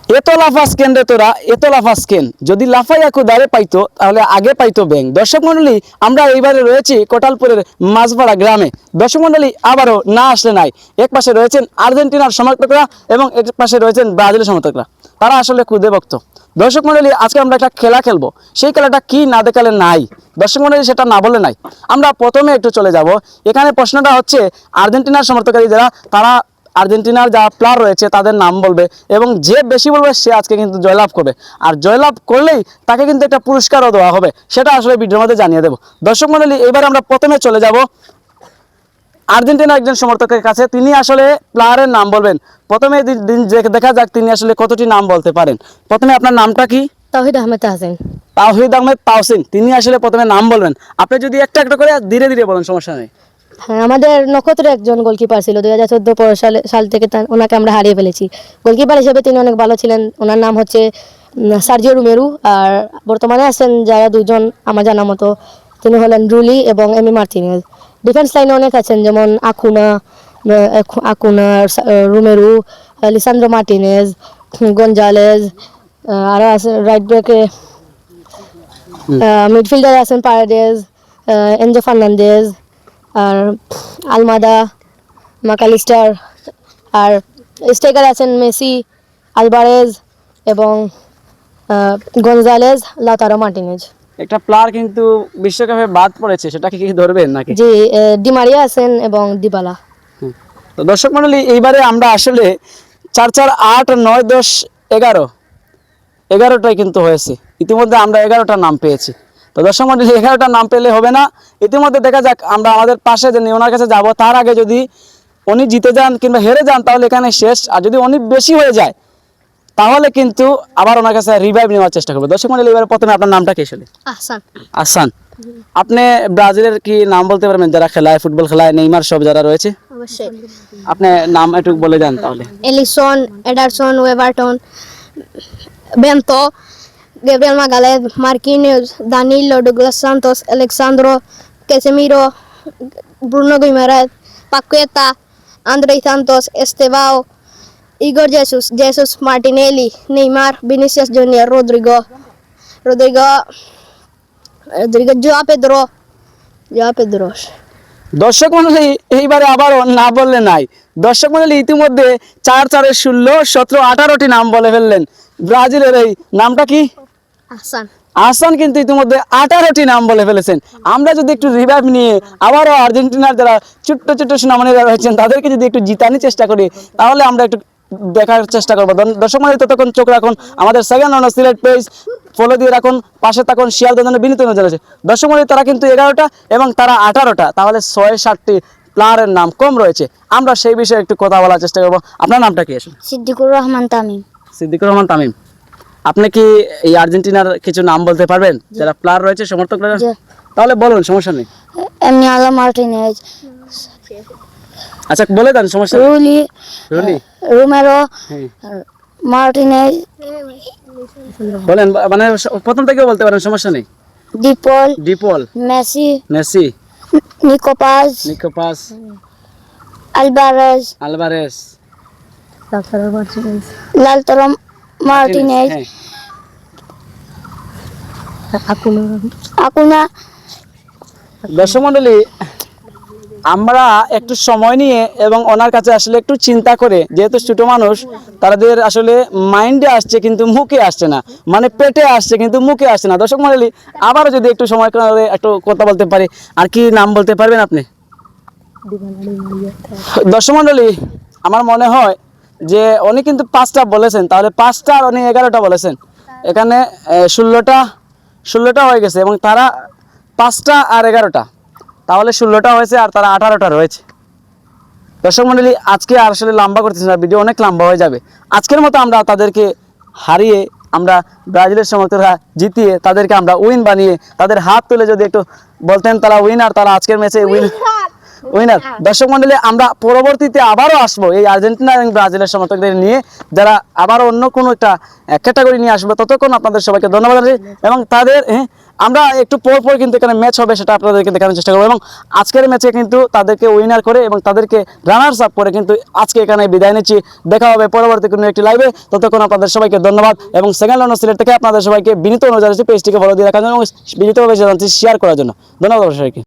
এত লাফাস কেন রে তোরা, এত লাফাস কেন? যদি লাফাইয়া কুদারে পাইতো তাহলে আগে পাইতো ব্যাং। দর্শক মন্ডলী, আমরা এইবারে রয়েছি কোটালপুরের মাঝপাড়া গ্রামে। দর্শক মন্ডলী, আবারও না আসলে নাই। এক পাশে রয়েছেন আর্জেন্টিনার সমর্থকরা এবং এক পাশে রয়েছেন ব্রাজিলের সমর্থকরা। তারা আসলে খুদে ভক্ত। দর্শক মন্ডলী, আজকে আমরা একটা খেলা খেলবো। সেই খেলাটা কি না দেখালে নাই। দর্শক মন্ডলী, সেটা না বলে নাই। আমরা প্রথমে একটু চলে যাব। এখানে প্রশ্নটা হচ্ছে, আর্জেন্টিনার সমর্থকারী যারা, তারা আর্জেন্টিনার যারা প্লেয়ার রয়েছে তাদের নাম বলবে এবং যে বেশি বলবে সে আজকে কিন্তু জয়লাভ করবে। আর জয়লাভ করলেই তাকে কিন্তু একটা পুরস্কারও দেওয়া হবে, সেটা আসলে ভিডিওর মধ্যে জানিয়ে দেবো। দর্শক মণ্ডলী, এবার আমরা প্রথমে চলে যাব আর্জেন্টিনার একজন সমর্থকের কাছে। তিনি আসলে প্লেয়ারের নাম বলবেন। প্রথমে দেখা যাক তিনি আসলে কতটি নাম বলতে পারেন। প্রথমে আপনার নামটা কি? তাওহিদ আহমেদ তাহসিন। তাওহিদ আহমেদ তাহসিন, তিনি আসলে প্রথমে নাম বলবেন। আপনি যদি একটা একটা করে ধীরে ধীরে বলেন, সমস্যা নেই। হ্যাঁ, আমাদের নক্ষত্রের একজন গোলকিপার ছিল 2014 সাল থেকে ওনাকে আমরা হারিয়ে ফেলেছি। গোলকিপার হিসেবে তিনি অনেক ভালো ছিলেন। ওনার নাম হচ্ছে সার্জিও রোমেরো। আর বর্তমানে আছেন যারা দুজন আমার জানা মতো, তিনি হলেন রুলি এবং এমি মার্টিনেজ। ডিফেন্স লাইনে অনেক আছেন, যেমন Acuña, Romero, Lisandro Martinez, Gonzalez. আরও আছে রাইট ব্যাকে, মিডফিল্ডারে আছেন পারেডেজ, এনজো ফার্নান্দেজ, আর আলমাদা, মাকালিস্টার। আর স্ট্রাইকারে আছেন মেসি, আলবারেজ এবং গঞ্জালেজ, লাউতারো মার্টিনেজ। একটা প্লেয়ার কিন্তু বিশ্বকাপে বাদ পড়েছে, সেটা কি ধরবেন নাকি? জি, ডিমারিয়া আছেন এবং দিবালা। তো দর্শক মণ্ডলী, এইবারে আমরা আসলে 4 4 8 9 10 11টাই কিন্তু হয়েছে। ইতিমধ্যে আমরা 11টা নাম পেয়েছি। তো দর্শক মণ্ডলী, 11টা নাম পেলে হবে না। ইতিমধ্যে দেখা যাক, আমরা আমাদের পাশে যে ওনার কাছে যাব, তার আগে যদি উনি জিতে যান কিংবা হেরে যান তাহলে এখানে শেষ। আর যদি উনি বেশি হয়ে যায় তাহলে কিন্তু আবার ওনার কাছে রিভাইভ নেওয়ার চেষ্টা করবো। দর্শক মণ্ডলী, এবারে প্রথমে আপনার নামটা কি আসলে? আহসান। আহসান। আপনি ব্রাজিলের কি নাম বলতে পারবেন, যারা খেলায়, ফুটবল খেলায়, নেইমার সব যারা রয়েছে? অবশ্যই। আপনি নাম একটু বলে যান তাহলে। Alisson, Ederson, Weverton, Bento, Gabriel Magalhaes, Marquinhos, Danilo, Douglas Santos, Alexandro, Casemiro, Bruno Guimaraes, Paqueta, Andrei Santos, Estevao, Igor Jesus, Martinelli, Neymar, Vinicius Junior, Rodrigo, Joao Pedro. দর্শক মণ্ডলী, এইবারে আবার না বললে নাই। দর্শক মণ্ডলী, ইতিমধ্যে 4 4 16 17 18টি নাম বলে ফেললেন। ব্রাজিলের এই নামটা কি? আহসান। আহসান কিন্তু ইতিমধ্যে 18টি নাম বলে ফেলেছেন। আমরা যদি একটু রিভাইভ নিয়ে আবারও আর্জেন্টিনার যারা ছোট্ট ছোট্ট সুনামণিরা রয়েছেন তাদেরকে যদি একটু জিতানোর চেষ্টা করি, তাহলে আমরা একটু দেখার চেষ্টা করবো। দর্শক মণ্ডলী, ততক্ষণ চোখ রাখুন আমাদের second on Sylhet page, follow দিয়ে রাখুন, পাশে থাকুন। শিয়ালদের জন্য বিনীত নজর আছে। দর্শক মণ্ডলী, তারা কিন্তু 11টা এবং তারা 18টা, তাহলে 6-7টি প্লেয়ারের নাম কম রয়েছে। আমরা সেই বিষয়ে একটু কথা বলার চেষ্টা করবো। আপনার নামটা কি আসলে? সিদ্দিকুর রহমান তামিম। সিদ্দিকুর রহমান তামিম। আপনি কি এই আর্জেন্টিনার কিছু নাম বলতে পারবেন যারা প্লেয়ার রয়েছে, সমর্থকরা? তাহলে বলুন, সমস্যা নেই। এমিলিয়ানো মার্টিনেজ, আচ্ছা বলে দেন, সমস্যা নেই। রুলি, রোমেরো, হ্যাঁ, মার্টিনেজ, বলেন, মানে প্রথম থেকে বলতে পারেন, সমস্যা নেই। ডিপল, মেসি, নিকোপাস, আলভারেজ, লাউতারো মার্টিনেজ, হ্যাঁ। আকুনা। দর্শক মণ্ডলী, আমরা একটু সময় নিয়ে এবং ওনার কাছে আসলে একটু চিন্তা করে, যেহেতু ছোট মানুষ, তাদের আসলে মাইন্ডে আসছে কিন্তু মুখে আসছে না, মানে পেটে আসছে কিন্তু মুখে আসছে না। দর্শক মণ্ডলী, আবারও যদি একটু সময় করে একটু কথা বলতে পারি। আর কি নাম বলতে পারবেন আপনি? দর্শক মণ্ডলী, আমার মনে হয় যে উনি কিন্তু 5টা বলেছেন, তাহলে 5টা আর উনি 11টা বলেছেন। এখানে 16টা হয়ে গেছে এবং তারা 5টা আর 11টা, তাহলে 16টা হয়েছে আর তারা 18টা রয়েছে। দর্শক মণ্ডলী, আজকে আর আসলে লম্বা করতেছি না, ভিডিও অনেক লম্বা হয়ে যাবে। আজকের মতো আমরা তাদেরকে হারিয়ে, আমরা ব্রাজিলের সমর্থকরা জিতিয়ে তাদেরকে আমরা উইন বানিয়ে তাদের হাত তুলে যদি একটু বলতেন তারা উইনার, তারা আজকের ম্যাচে উইনার। দর্শক মণ্ডলী, আমরা পরবর্তীতে আবারও আসবো এই আর্জেন্টিনা এবং ব্রাজিলের সমর্থকদের নিয়ে, যারা আবারও অন্য কোনো একটা ক্যাটাগরি নিয়ে আসবো। ততক্ষণ আপনাদের সবাইকে ধন্যবাদ এবং তাদের আমরা একটু পর পর কিন্তু এখানে ম্যাচ হবে, সেটা আপনাদেরকে দেখানোর চেষ্টা করবো। এবং আজকের ম্যাচে কিন্তু তাদেরকে উইনার করে এবং তাদেরকে রানার্স আপ করে কিন্তু আজকে এখানে বিদায় নিচ্ছি। দেখা হবে পরবর্তী কোনো একটি লাইভে। ততক্ষণ আপনাদের সবাইকে ধন্যবাদ এবং সেকেন্ড লন্ডন সিলেট থেকে আপনাদের সবাইকে বিনীত অনুযায়ী পেজটিকে ফলো দিয়ে রাখার জন্য এবং বিনীতভাবে জানাচ্ছি শেয়ার করার জন্য। ধন্যবাদ সবাইকে।